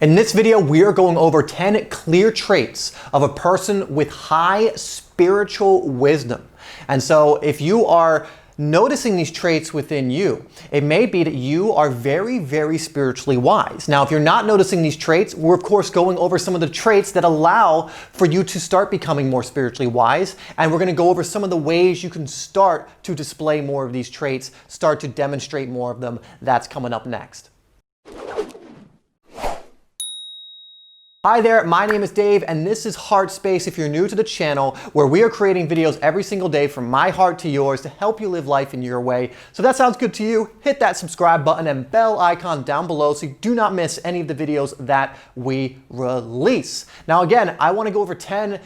In this video, we are going over 10 clear traits of a person with high spiritual wisdom. And so if you are noticing these traits within you, it may be that you are very, very spiritually wise. Now, if you're not noticing these traits, we're of course going over some of the traits that allow for you to start becoming more spiritually wise. And we're going to go over some of the ways you can start to display more of these traits, start to demonstrate more of them. That's coming up next. Hi there, my name is Dave and this is HeartSpace if you're new to the channel, where we are creating videos every single day from my heart to yours to help you live life in your way. So if that sounds good to you, hit that subscribe button and bell icon down below so you do not miss any of the videos that we release. Now again, I want to go over 10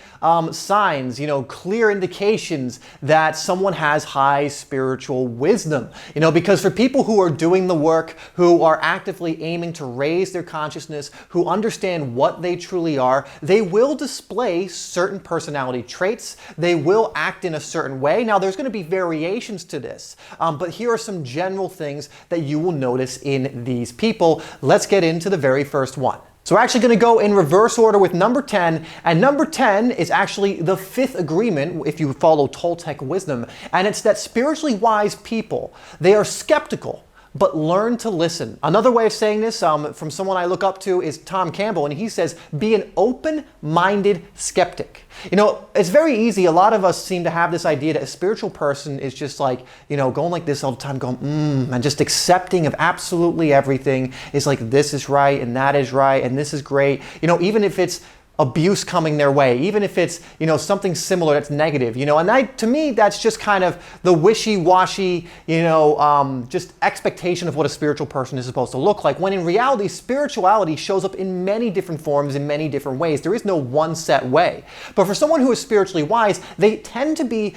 signs, clear indications that someone has high spiritual wisdom. Because for people who are doing the work, who are actively aiming to raise their consciousness, who understand what they truly are, they will display certain personality traits. They will act in a certain way. Now, there's going to be variations to this, but here are some general things that you will notice in these people. Let's get into the very first one. So we're actually going to go in reverse order with number 10, and number 10 is actually the fifth agreement if you follow Toltec wisdom, and it's that spiritually wise people, they are skeptical, but learn to listen. Another way of saying this from someone I look up to is Tom Campbell, and he says, be an open-minded skeptic. It's very easy. A lot of us seem to have this idea that a spiritual person is just like, going like this all the time, going, and just accepting of absolutely everything. Is like, this is right, and that is right, and this is great. Even if it's abuse coming their way, even if it's, something similar that's negative, and to me, that's just kind of the wishy-washy, just expectation of what a spiritual person is supposed to look like, when in reality, spirituality shows up in many different forms, in many different ways. There is no one set way. But for someone who is spiritually wise, they tend to be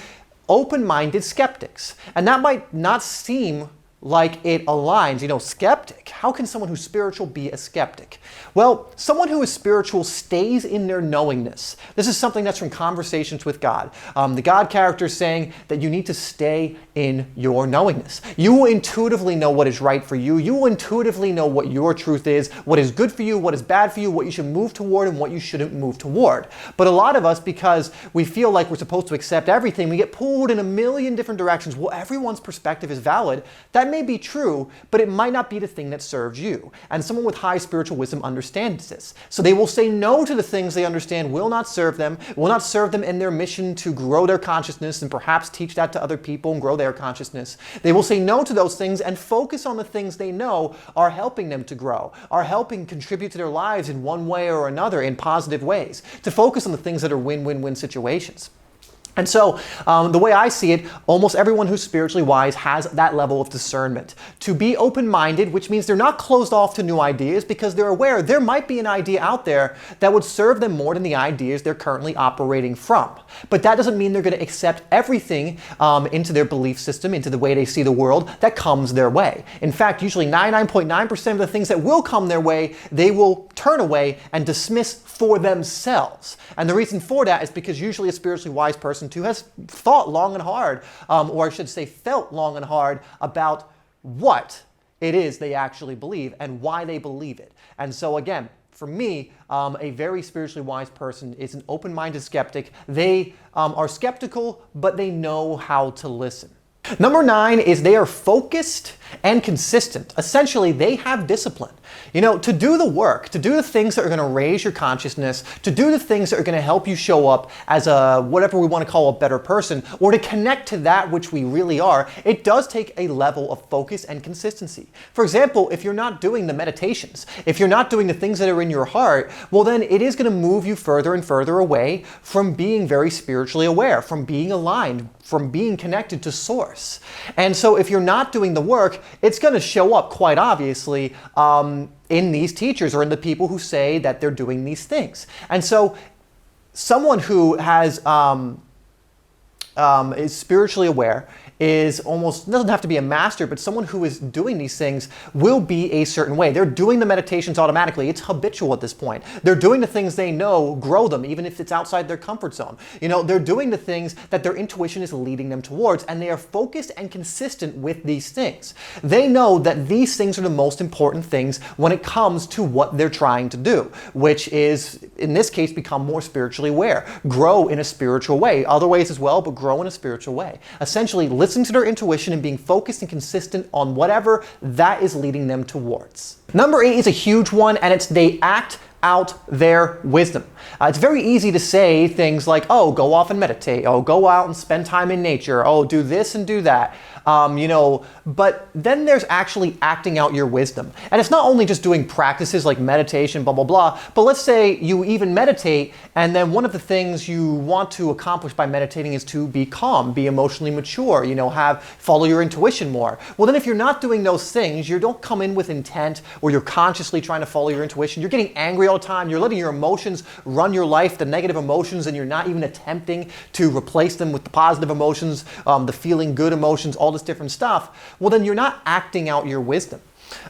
open-minded skeptics. And that might not seem like it aligns. Skeptic. How can someone who's spiritual be a skeptic? Well, someone who is spiritual stays in their knowingness. This is something that's from Conversations with God. The God character is saying that you need to stay in your knowingness. You will intuitively know what is right for you. You will intuitively know what your truth is, what is good for you, what is bad for you, what you should move toward and what you shouldn't move toward. But a lot of us, because we feel like we're supposed to accept everything, we get pulled in a million different directions. Well, everyone's perspective is valid. That may be true, but it might not be the thing that serves you. And someone with high spiritual wisdom understands this. So they will say no to the things they understand will not serve them in their mission to grow their consciousness and perhaps teach that to other people and grow their consciousness. They will say no to those things and focus on the things they know are helping them to grow, are helping contribute to their lives in one way or another in positive ways, to focus on the things that are win-win-win situations. And so the way I see it, almost everyone who's spiritually wise has that level of discernment. To be open-minded, which means they're not closed off to new ideas because they're aware there might be an idea out there that would serve them more than the ideas they're currently operating from. But that doesn't mean they're going to accept everything into their belief system, into the way they see the world that comes their way. In fact, usually 99.9% of the things that will come their way, they will turn away and dismiss for themselves. And the reason for that is because usually a spiritually wise person who has thought long and hard, or I should say felt long and hard about what it is they actually believe and why they believe it. And so again, for me, a very spiritually wise person is an open-minded skeptic. They are skeptical, but they know how to listen. Number 9 is they are focused and consistent. Essentially, they have discipline. To do the work, to do the things that are going to raise your consciousness, to do the things that are going to help you show up as a, whatever we want to call a better person, or to connect to that which we really are, it does take a level of focus and consistency. For example, if you're not doing the meditations, if you're not doing the things that are in your heart, well then it is going to move you further and further away from being very spiritually aware, from being aligned, from being connected to source. And so if you're not doing the work, it's going to show up quite obviously in these teachers or in the people who say that they're doing these things. And so someone who has is spiritually aware is almost, doesn't have to be a master, but someone who is doing these things will be a certain way. They're doing the meditations automatically. It's habitual at this point. They're doing the things they know grow them, even if it's outside their comfort zone. They're doing the things that their intuition is leading them towards, and they are focused and consistent with these things. They know that these things are the most important things when it comes to what they're trying to do, which is, in this case, become more spiritually aware, grow in a spiritual way. Other ways as well, but grow in a spiritual way. Essentially, listen to their intuition and being focused and consistent on whatever that is leading them towards. Number 8 is a huge one, and it's they act out their wisdom. It's very easy to say things like, oh, go off and meditate, oh, go out and spend time in nature, oh, do this and do that. But then there's actually acting out your wisdom. And it's not only just doing practices like meditation, blah, blah, blah, but let's say you even meditate, and then one of the things you want to accomplish by meditating is to be calm, be emotionally mature, follow your intuition more. Well, then if you're not doing those things, you don't come in with intent, or you're consciously trying to follow your intuition, you're getting angry all the time, you're letting your emotions run your life, the negative emotions, and you're not even attempting to replace them with the positive emotions, the feeling good emotions, all this different stuff, well, then you're not acting out your wisdom.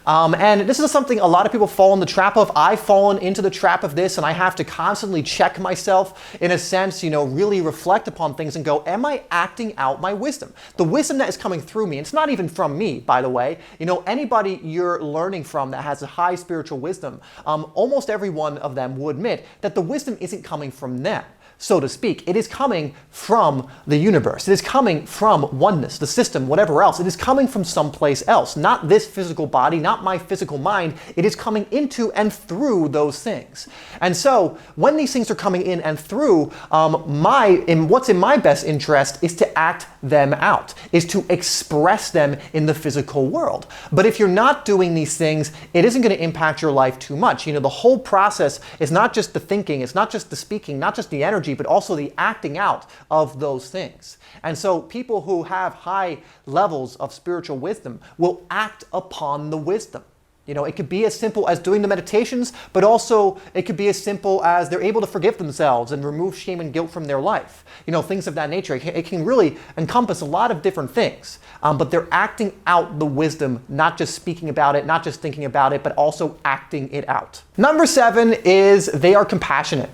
And this is something a lot of people fall in the trap of. I've fallen into the trap of this, and I have to constantly check myself, in a sense, really reflect upon things and go, am I acting out my wisdom? The wisdom that is coming through me, and it's not even from me, by the way. Anybody you're learning from that has a high spiritual wisdom, almost every one of them will admit that the wisdom isn't coming from them, so to speak. It is coming from the universe. It is coming from oneness, the system, whatever else. It is coming from someplace else, not this physical body, not my physical mind. It is coming into and through those things. And so when these things are coming in and through, what's in my best interest is to act them out, is to express them in the physical world. But if you're not doing these things, it isn't going to impact your life too much. The whole process is not just the thinking, it's not just the speaking, not just the energy, but also the acting out of those things. And so people who have high levels of spiritual wisdom will act upon the wisdom. It could be as simple as doing the meditations, but also it could be as simple as they're able to forgive themselves and remove shame and guilt from their life. Things of that nature. It can really encompass a lot of different things, but they're acting out the wisdom, not just speaking about it, not just thinking about it, but also acting it out. Number 7 is they are compassionate.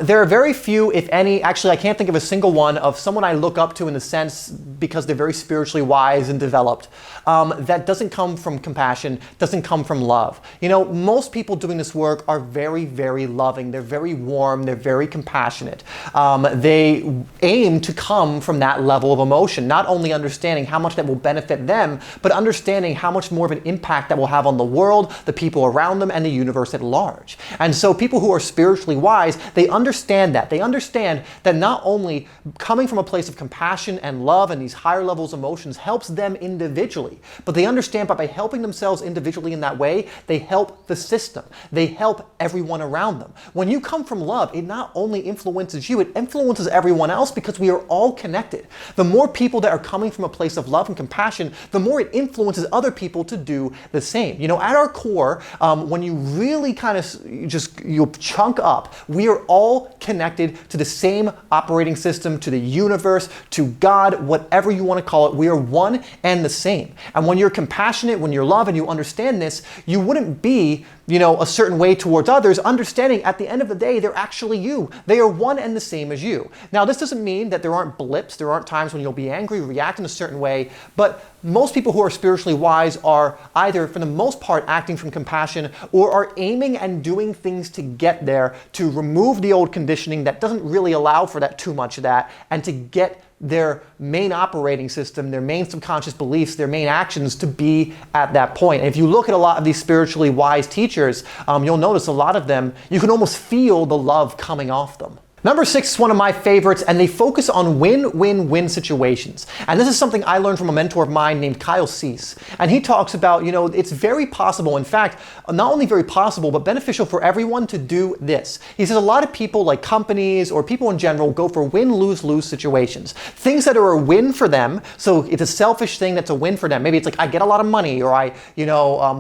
There are very few, if any, actually I can't think of a single one of someone I look up to in the sense because they're very spiritually wise and developed, that doesn't come from compassion, doesn't come from love. Most people doing this work are very, very loving. They're very warm. They're very compassionate. They aim to come from that level of emotion, not only understanding how much that will benefit them, but understanding how much more of an impact that will have on the world, the people around them, and the universe at large. And so people who are spiritually wise, they understand that. They understand that not only coming from a place of compassion and love and these higher levels of emotions helps them individually, but they understand by helping themselves individually in that way, they help the system. They help everyone around them. When you come from love, it not only influences you, it influences everyone else because we are all connected. The more people that are coming from a place of love and compassion, the more it influences other people to do the same. At our core, when you really kind of you chunk up, we are all connected to the same operating system, to the universe, to God, whatever you want to call it. We are one and the same. And when you're compassionate, when you're love and you understand this, you wouldn't be, a certain way towards others, understanding at the end of the day, they're actually you. They are one and the same as you. Now, this doesn't mean that there aren't blips, there aren't times when you'll be angry, react in a certain way, but most people who are spiritually wise are either, for the most part, acting from compassion or are aiming and doing things to get there, to remove the old conditioning that doesn't really allow for that too much of that, and to get their main operating system, their main subconscious beliefs, their main actions to be at that point. And if you look at a lot of these spiritually wise teachers, you'll notice a lot of them, you can almost feel the love coming off them. Number 6 is one of my favorites, and they focus on win-win-win situations. And this is something I learned from a mentor of mine named Kyle Cease. And he talks about, it's very possible, in fact, not only very possible, but beneficial for everyone to do this. He says a lot of people, like companies or people in general, go for win-lose-lose situations. Things that are a win for them, so it's a selfish thing that's a win for them. Maybe it's like, I get a lot of money, or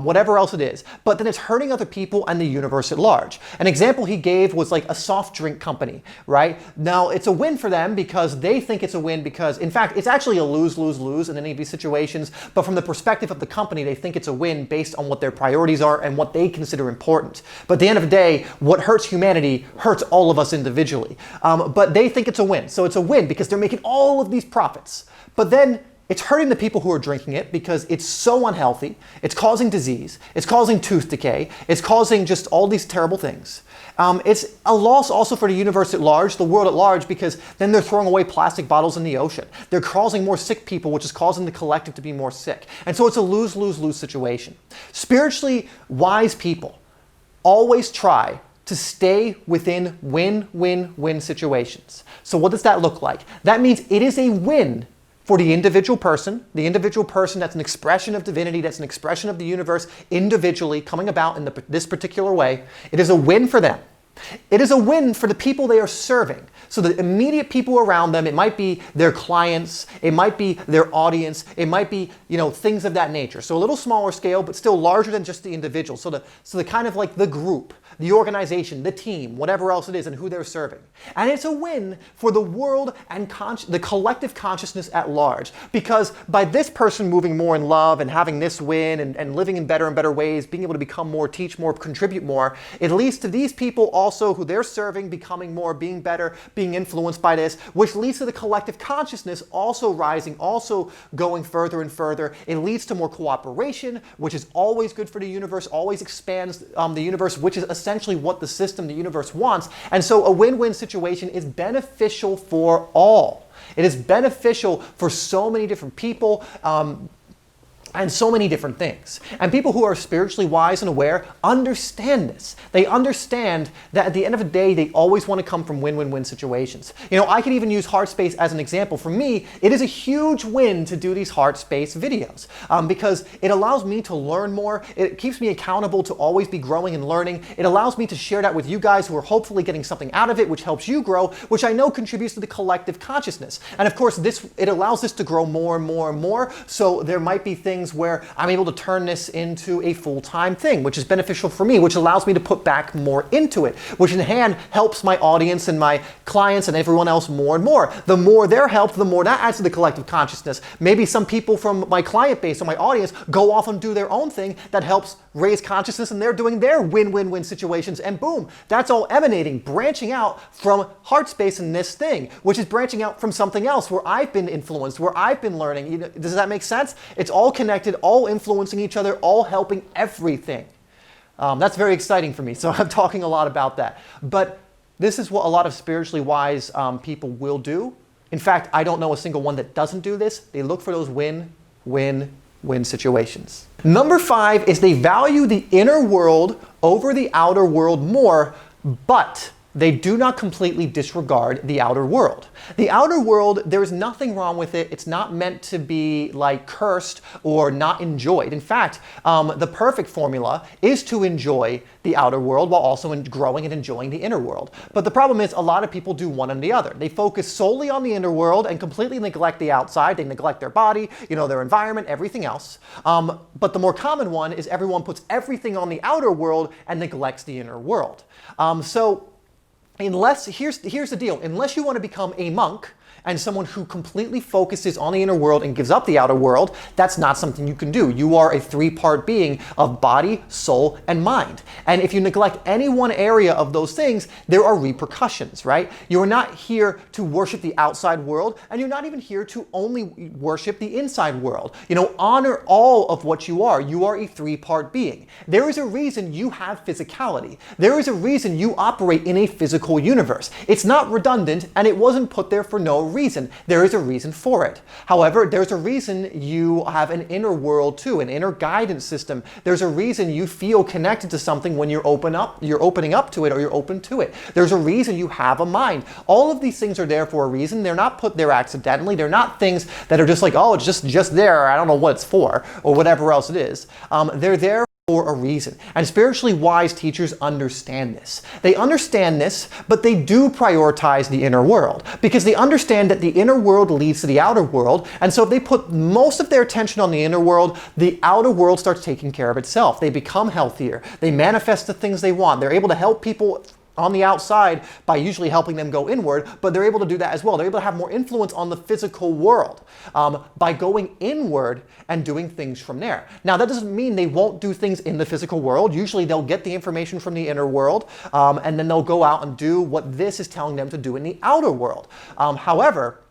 whatever else it is. But then it's hurting other people and the universe at large. An example he gave was like a soft drink company. right? Now, it's a win for them because they think it's a win because, in fact, it's actually a lose, lose, lose in any of these situations. But from the perspective of the company, they think it's a win based on what their priorities are and what they consider important. But at the end of the day, what hurts humanity hurts all of us individually. But they think it's a win. So it's a win because they're making all of these profits. But then it's hurting the people who are drinking it because it's so unhealthy. It's causing disease. It's causing tooth decay. It's causing just all these terrible things. It's a loss also for the universe at large, the world at large, because then they're throwing away plastic bottles in the ocean. They're causing more sick people, which is causing the collective to be more sick. And so it's a lose, lose, lose situation. Spiritually wise people always try to stay within win, win, win situations. So what does that look like? That means it is a win for the individual person that's an expression of divinity, that's an expression of the universe individually coming about in this particular way. It is a win for them. It is a win for the people they are serving. So the immediate people around them, it might be their clients, it might be their audience, it might be, things of that nature. So a little smaller scale, but still larger than just the individual. So the kind of like the group, the organization, the team, whatever else it is, and who they're serving. And it's a win for the world and the collective consciousness at large. Because by this person moving more in love and having this win and living in better and better ways, being able to become more, teach more, contribute more, it leads to these people also who they're serving becoming more, being better, being influenced by this, which leads to the collective consciousness also rising, also going further and further. It leads to more cooperation, which is always good for the universe, always expands the universe, which is essentially what the system, the universe wants. And so a win-win situation is beneficial for all. It is beneficial for so many different people, and so many different things. And people who are spiritually wise and aware understand this. They understand that at the end of the day, they always want to come from win-win-win situations. I could even use HeartSpace as an example. For me, it is a huge win to do these HeartSpace videos because it allows me to learn more. It keeps me accountable to always be growing and learning. It allows me to share that with you guys who are hopefully getting something out of it, which helps you grow, which I know contributes to the collective consciousness. And of course, it allows this to grow more and more and more. So there might be things where I'm able to turn this into a full-time thing, which is beneficial for me, which allows me to put back more into it, which in hand helps my audience and my clients and everyone else more and more. The more they're helped, the more that adds to the collective consciousness. Maybe some people from my client base or my audience go off and do their own thing that helps raise consciousness, and they're doing their win-win-win situations, and boom, that's all emanating, branching out from HeartSpace in this thing, which is branching out from something else where I've been influenced, where I've been learning. Does that make sense? It's all connected, all influencing each other, all helping everything. That's very exciting for me, so I'm talking a lot about that. But this is what a lot of spiritually wise people will do. In fact, I don't know a single one that doesn't do this. They look for those win-win-win situations. Number 5 is they value the inner world over the outer world more, but they do not completely disregard the outer world. The outer world, there is nothing wrong with it. It's not meant to be like cursed or not enjoyed. In fact, the perfect formula is to enjoy the outer world while also growing and enjoying the inner world. But the problem is a lot of people do one and the other. They focus solely on the inner world and completely neglect the outside. They neglect their body, their environment, everything else. But the more common one is everyone puts everything on the outer world and neglects the inner world. Here's the deal, unless you want to become a monk and someone who completely focuses on the inner world and gives up the outer world, that's not something you can do. You are a 3-part being of body, soul, and mind. And if you neglect any one area of those things, there are repercussions, right? You're not here to worship the outside world, and you're not even here to only worship the inside world. Honor all of what you are. You are a 3-part being. There is a reason you have physicality. There is a reason you operate in a physical universe. It's not redundant, and it wasn't put there for no reason. There is a reason for it. However, there's a reason you have an inner world too, an inner guidance system. There's a reason you feel connected to something when you're opening up to it, or you're open to it. There's a reason you have a mind. All of these things are there for a reason. They're not put there accidentally. They're not things that are just like, oh, it's just there. I don't know what it's for, or whatever else it is. They're there for a reason. And spiritually wise teachers understand this. They understand this, but they do prioritize the inner world because they understand that the inner world leads to the outer world. And so if they put most of their attention on the inner world, the outer world starts taking care of itself. They become healthier. They manifest the things they want. They're able to help people on the outside by usually helping them go inward, but they're able to do that as well. They're able to have more influence on the physical world by going inward and doing things from there. Now, that doesn't mean they won't do things in the physical world. Usually they'll get the information from the inner world, and then they'll go out and do what this is telling them to do in the outer world. However,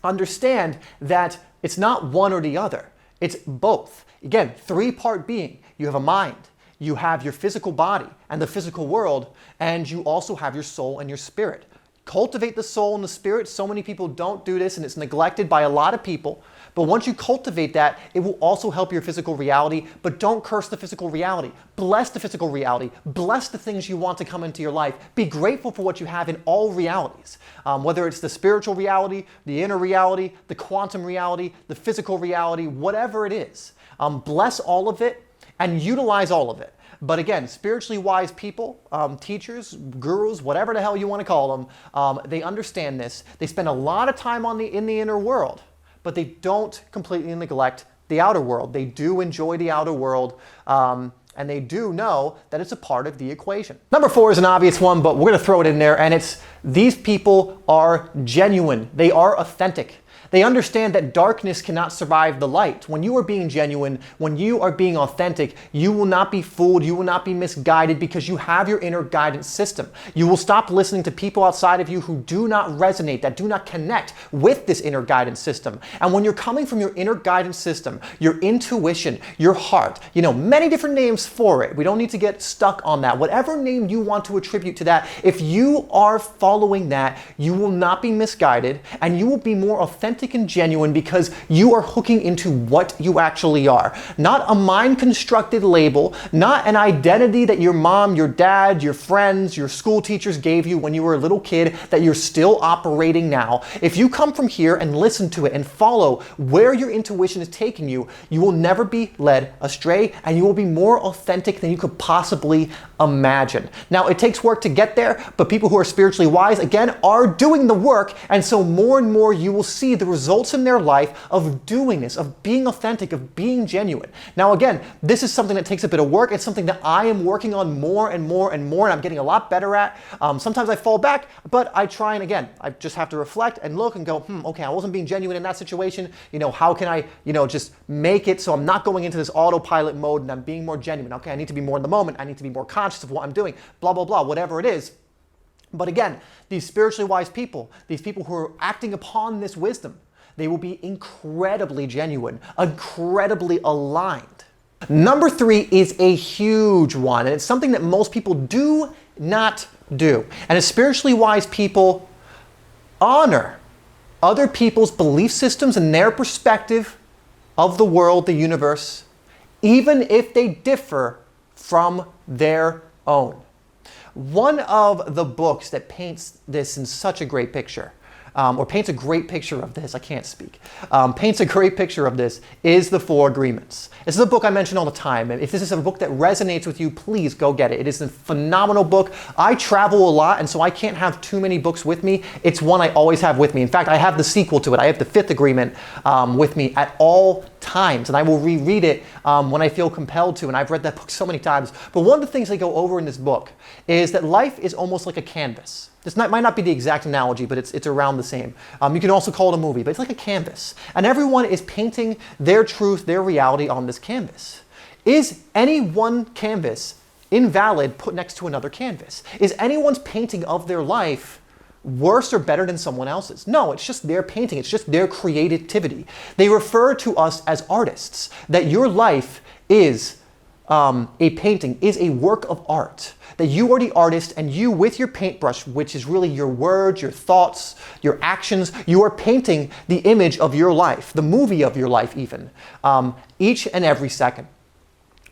understand that it's not one or the other. It's both. Again, three-part being. You have a mind, you have your physical body and the physical world, and you also have your soul and your spirit. Cultivate the soul and the spirit. So many people don't do this, and it's neglected by a lot of people. But once you cultivate that, it will also help your physical reality. But don't curse the physical reality. Bless the physical reality. Bless the things you want to come into your life. Be grateful for what you have in all realities. Whether it's the spiritual reality, the inner reality, the quantum reality, the physical reality, whatever it is. Bless all of it and utilize all of it. But again, spiritually wise people, teachers, gurus, whatever the hell you want to call them, they understand this. They spend a lot of time in the inner world, but they don't completely neglect the outer world. They do enjoy the outer world, and they do know that it's a part of the equation. Number 4 is an obvious one, but we're going to throw it in there, and it's these people are genuine. They are authentic. They understand that darkness cannot survive the light. When you are being genuine, when you are being authentic, you will not be fooled, you will not be misguided because you have your inner guidance system. You will stop listening to people outside of you who do not resonate, that do not connect with this inner guidance system. And when you're coming from your inner guidance system, your intuition, your heart, many different names for it. We don't need to get stuck on that. Whatever name you want to attribute to that, if you are following that, you will not be misguided and you will be more authentic and genuine because you are hooking into what you actually are. Not a mind-constructed label, not an identity that your mom, your dad, your friends, your school teachers gave you when you were a little kid that you're still operating now. If you come from here and listen to it and follow where your intuition is taking you, you will never be led astray and you will be more authentic than you could possibly imagine. Now, it takes work to get there, but people who are spiritually wise, again, are doing the work, and so more and more you will see the results in their life of doing this, of being authentic, of being genuine. Now, again, this is something that takes a bit of work. It's something that I am working on more and more and more, and I'm getting a lot better at. Sometimes I fall back, but I try, and again, I just have to reflect and look and go, okay, I wasn't being genuine in that situation. How can I, just make it so I'm not going into this autopilot mode and I'm being more genuine? Okay, I need to be more in the moment. I need to be more conscious of what I'm doing, blah, blah, blah, whatever it is. But again, these spiritually wise people, these people who are acting upon this wisdom, they will be incredibly genuine, incredibly aligned. Number 3 is a huge one, and it's something that most people do not do. And as spiritually wise people, honor other people's belief systems and their perspective of the world, the universe, even if they differ from their own. One of the books that paints this in such a great picture, or paints a great picture of this, I can't speak, paints a great picture of this, is The 4 Agreements. This is a book I mention all the time, and if this is a book that resonates with you, please go get it. It is a phenomenal book. I travel a lot, and so I can't have too many books with me. It's one I always have with me. In fact, I have the sequel to it. I have the 5th Agreement with me at all times, and I will reread it when I feel compelled to, and I've read that book so many times. But one of the things they go over in this book is that life is almost like a canvas. This might not be the exact analogy, but it's around the same. You can also call it a movie, but it's like a canvas. And everyone is painting their truth, their reality on this canvas. Is any one canvas invalid put next to another canvas? Is anyone's painting of their life worse or better than someone else's? No, it's just their painting. It's just their creativity. They refer to us as artists, that your life is a painting, is a work of art. That you are the artist, and you with your paintbrush, which is really your words, your thoughts, your actions, you are painting the image of your life, the movie of your life even, each and every second.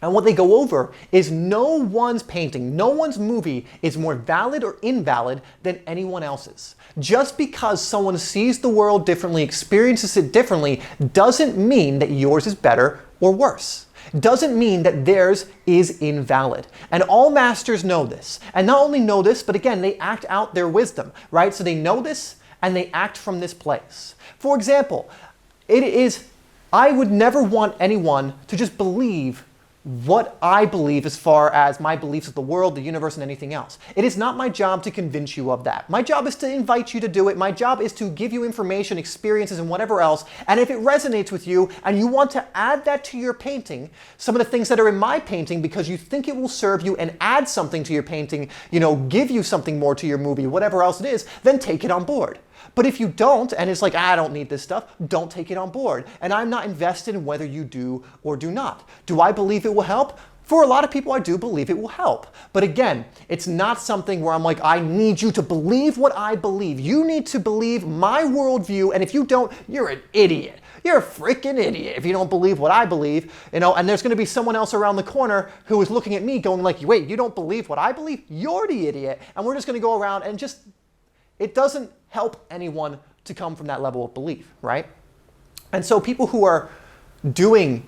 And what they go over is no one's painting, no one's movie is more valid or invalid than anyone else's. Just because someone sees the world differently, experiences it differently, doesn't mean that yours is better or worse. Doesn't mean that theirs is invalid. And all masters know this. And not only know this, but again, they act out their wisdom, right? So they know this and they act from this place. For example, I would never want anyone to just believe what I believe as far as my beliefs of the world, the universe, and anything else. It is not my job to convince you of that. My job is to invite you to do it. My job is to give you information, experiences, and whatever else. And if it resonates with you and you want to add that to your painting, some of the things that are in my painting because you think it will serve you and add something to your painting, give you something more to your movie, whatever else it is, then take it on board. But if you don't, and it's like, I don't need this stuff, don't take it on board. And I'm not invested in whether you do or do not. Do I believe it will help? For a lot of people, I do believe it will help. But again, it's not something where I'm like, I need you to believe what I believe. You need to believe my worldview, and if you don't, you're an idiot. You're a freaking idiot if you don't believe what I believe, and there's gonna be someone else around the corner who is looking at me going like, wait, you don't believe what I believe? You're the idiot. And we're just gonna go around and it doesn't help anyone to come from that level of belief, right? And so people who are doing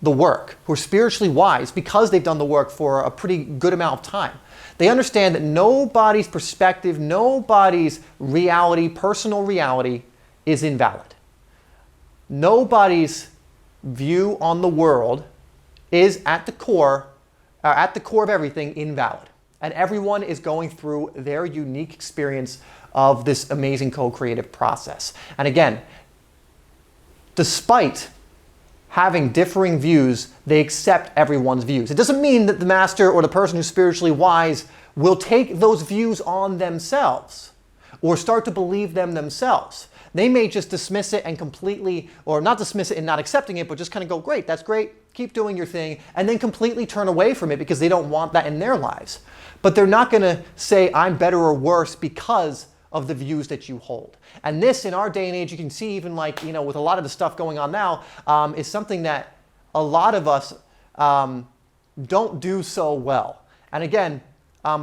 the work, who are spiritually wise because they've done the work for a pretty good amount of time, they understand that nobody's perspective, nobody's reality, personal reality is invalid. Nobody's view on the world is at the core of everything invalid. And everyone is going through their unique experience of this amazing co-creative process. And again, despite having differing views, they accept everyone's views. It doesn't mean that the master or the person who's spiritually wise will take those views on themselves or start to believe them themselves. They may just dismiss it and completely, or not dismiss it and not accepting it, but just kind of go, great, that's great, keep doing your thing, and then completely turn away from it because they don't want that in their lives. But they're not gonna say, I'm better or worse because of the views that you hold. And this, in our day and age, you can see even like, with a lot of the stuff going on now, is something that a lot of us don't do so well. And again,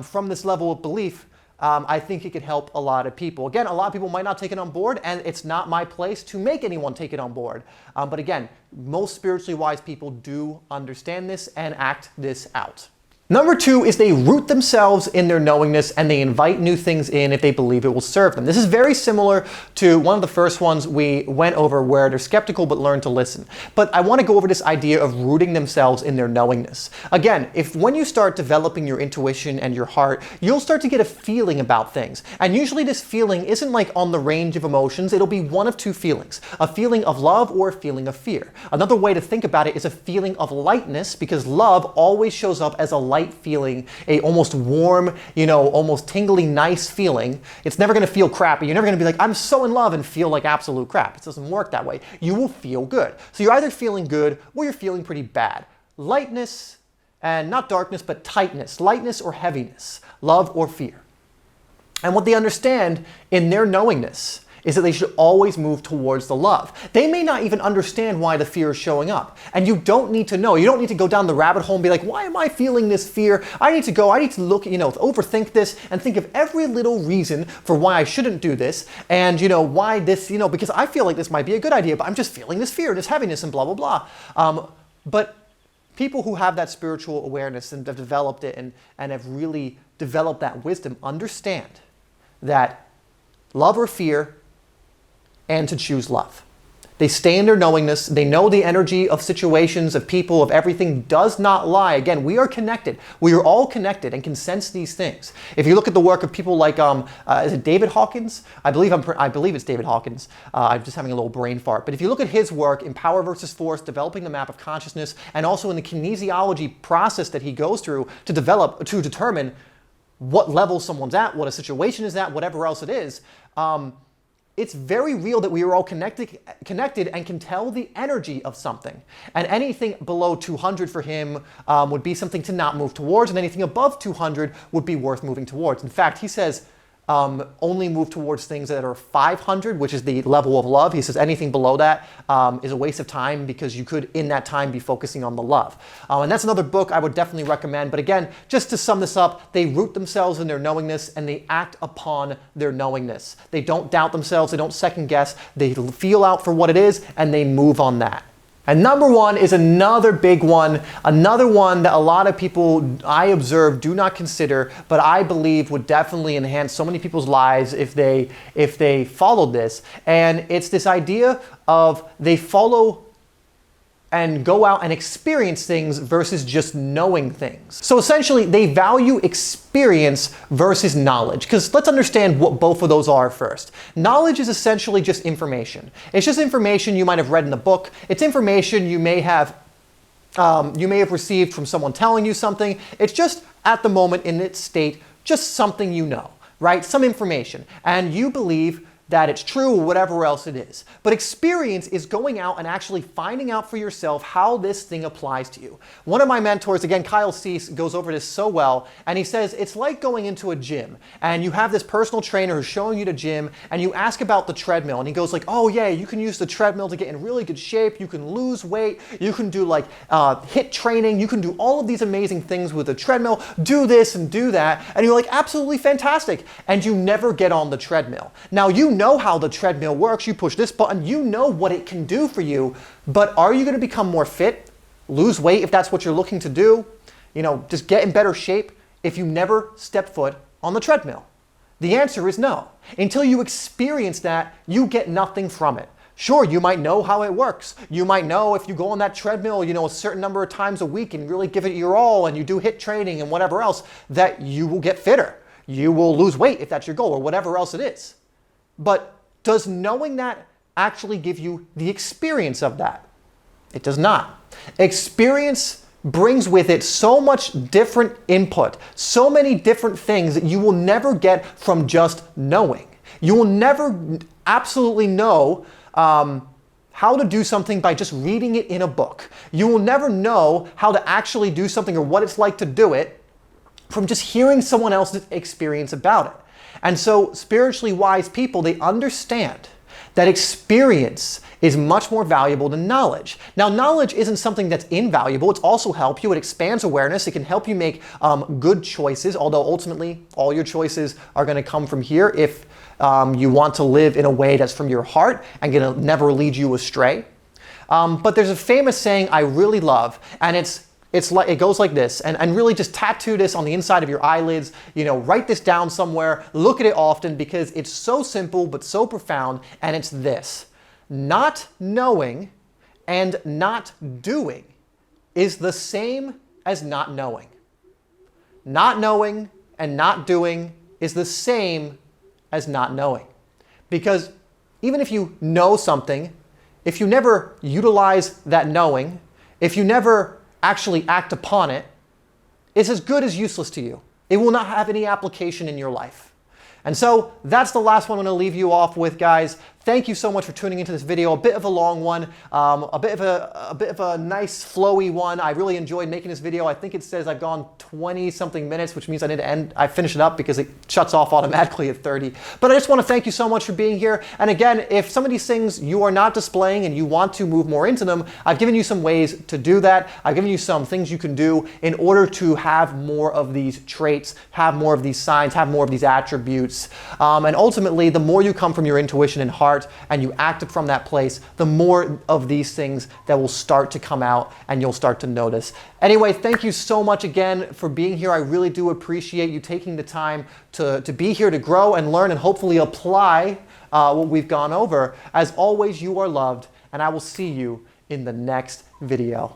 from this level of belief, I think it could help a lot of people. Again, a lot of people might not take it on board, and it's not my place to make anyone take it on board. But again, most spiritually wise people do understand this and act this out. Number two is they root themselves in their knowingness and they invite new things in if they believe it will serve them. This is very similar to one of the first ones we went over where they're skeptical but learn to listen. But I want to go over this idea of rooting themselves in their knowingness. Again, when you start developing your intuition and your heart, you'll start to get a feeling about things. And usually this feeling isn't like on the range of emotions, it'll be one of two feelings. A feeling of love or a feeling of fear. Another way to think about it is a feeling of lightness, because love always shows up as a light feeling, a almost warm, almost tingly, nice feeling. It's never going to feel crappy. You're never going to be like, I'm so in love and feel like absolute crap. It doesn't work that way. You will feel good. So you're either feeling good or you're feeling pretty bad. Lightness, and not darkness, but tightness, lightness or heaviness, love or fear. And what they understand in their knowingness is that they should always move towards the love. They may not even understand why the fear is showing up. And you don't need to know. You don't need to go down the rabbit hole and be like, why am I feeling this fear? I need to look, overthink this and think of every little reason for why I shouldn't do this. And, why this, because I feel like this might be a good idea, but I'm just feeling this fear, this heaviness and blah, blah, blah. But people who have that spiritual awareness and have developed it and have really developed that wisdom understand that love or fear, and to choose love. They stay in their knowingness. They know the energy of situations, of people, of everything does not lie. Again, we are connected. We are all connected and can sense these things. If you look at the work of people like, is it David Hawkins? I believe it's David Hawkins. I'm just having a little brain fart. But if you look at his work in Power versus Force, developing the map of consciousness, and also in the kinesiology process that he goes through to determine what level someone's at, what a situation is at, whatever else it is, it's very real that we are all connected and can tell the energy of something. And anything below 200 for him would be something to not move towards, and anything above 200 would be worth moving towards. In fact, he says only move towards things that are 500, which is the level of love. He says anything below that is a waste of time because you could, in that time, be focusing on the love. And that's another book I would definitely recommend. But again, just to sum this up, they root themselves in their knowingness and they act upon their knowingness. They don't doubt themselves. They don't second guess. They feel out for what it is and they move on that. And number one is another big one, another one that a lot of people I observe do not consider, but I believe would definitely enhance so many people's lives if they followed this. And it's this idea of they follow and go out and experience things versus just knowing things. So essentially, they value experience versus knowledge, because let's understand what both of those are first. Knowledge is essentially just information. It's just information you might have read in a book. It's information you may have received from someone telling you something. It's just at the moment in its state, just something you know, right? Some information, and you believe that it's true or whatever else it is. But experience is going out and actually finding out for yourself how this thing applies to you. One of my mentors, again, Kyle Cease, goes over this so well, and he says it's like going into a gym and you have this personal trainer who's showing you the gym, and you ask about the treadmill, and he goes like, oh yeah, you can use the treadmill to get in really good shape, you can lose weight, you can do like HIIT training, you can do all of these amazing things with the treadmill, do this and do that, and you're like, absolutely fantastic, and you never get on the treadmill. Now you know how the treadmill works, you push this button, you know what it can do for you, but are you going to become more fit, lose weight if that's what you're looking to do, just get in better shape if you never step foot on the treadmill? The answer is no. Until you experience that, you get nothing from it. Sure, you might know how it works. You might know if you go on that treadmill, a certain number of times a week and really give it your all, and you do HIIT training and whatever else, that you will get fitter. You will lose weight if that's your goal, or whatever else it is. But does knowing that actually give you the experience of that? It does not. Experience brings with it so much different input, so many different things that you will never get from just knowing. You will never absolutely know how to do something by just reading it in a book. You will never know how to actually do something or what it's like to do it from just hearing someone else's experience about it. And so spiritually wise people, they understand that experience is much more valuable than knowledge. Now, knowledge isn't something that's invaluable. It's also help you. It expands awareness. It can help you make good choices, although ultimately all your choices are going to come from here if you want to live in a way that's from your heart and going to never lead you astray. But there's a famous saying I really love, and it goes like this, and really just tattoo this on the inside of your eyelids, write this down somewhere, look at it often, because it's so simple but so profound, and it's this: not knowing and not doing is the same as not knowing. Not knowing and not doing is the same as not knowing. Because even if you know something, if you never utilize that knowing, if you never actually act upon it, it's as good as useless to you. It will not have any application in your life. And so that's the last one I'm going to leave you off with, guys. Thank you so much for tuning into this video. A bit of a long one, a bit of a nice flowy one. I really enjoyed making this video. I think it says I've gone 20 something minutes, which means I need to end. I finish it up because it shuts off automatically at 30. But I just want to thank you so much for being here. And again, if some of these things you are not displaying and you want to move more into them, I've given you some ways to do that. I've given you some things you can do in order to have more of these traits, have more of these signs, have more of these attributes. And ultimately, the more you come from your intuition and heart and you act from that place, the more of these things that will start to come out and you'll start to notice. Anyway, thank you so much again for being here. I really do appreciate you taking the time to be here to grow and learn and hopefully apply what we've gone over. As always, you are loved, and I will see you in the next video.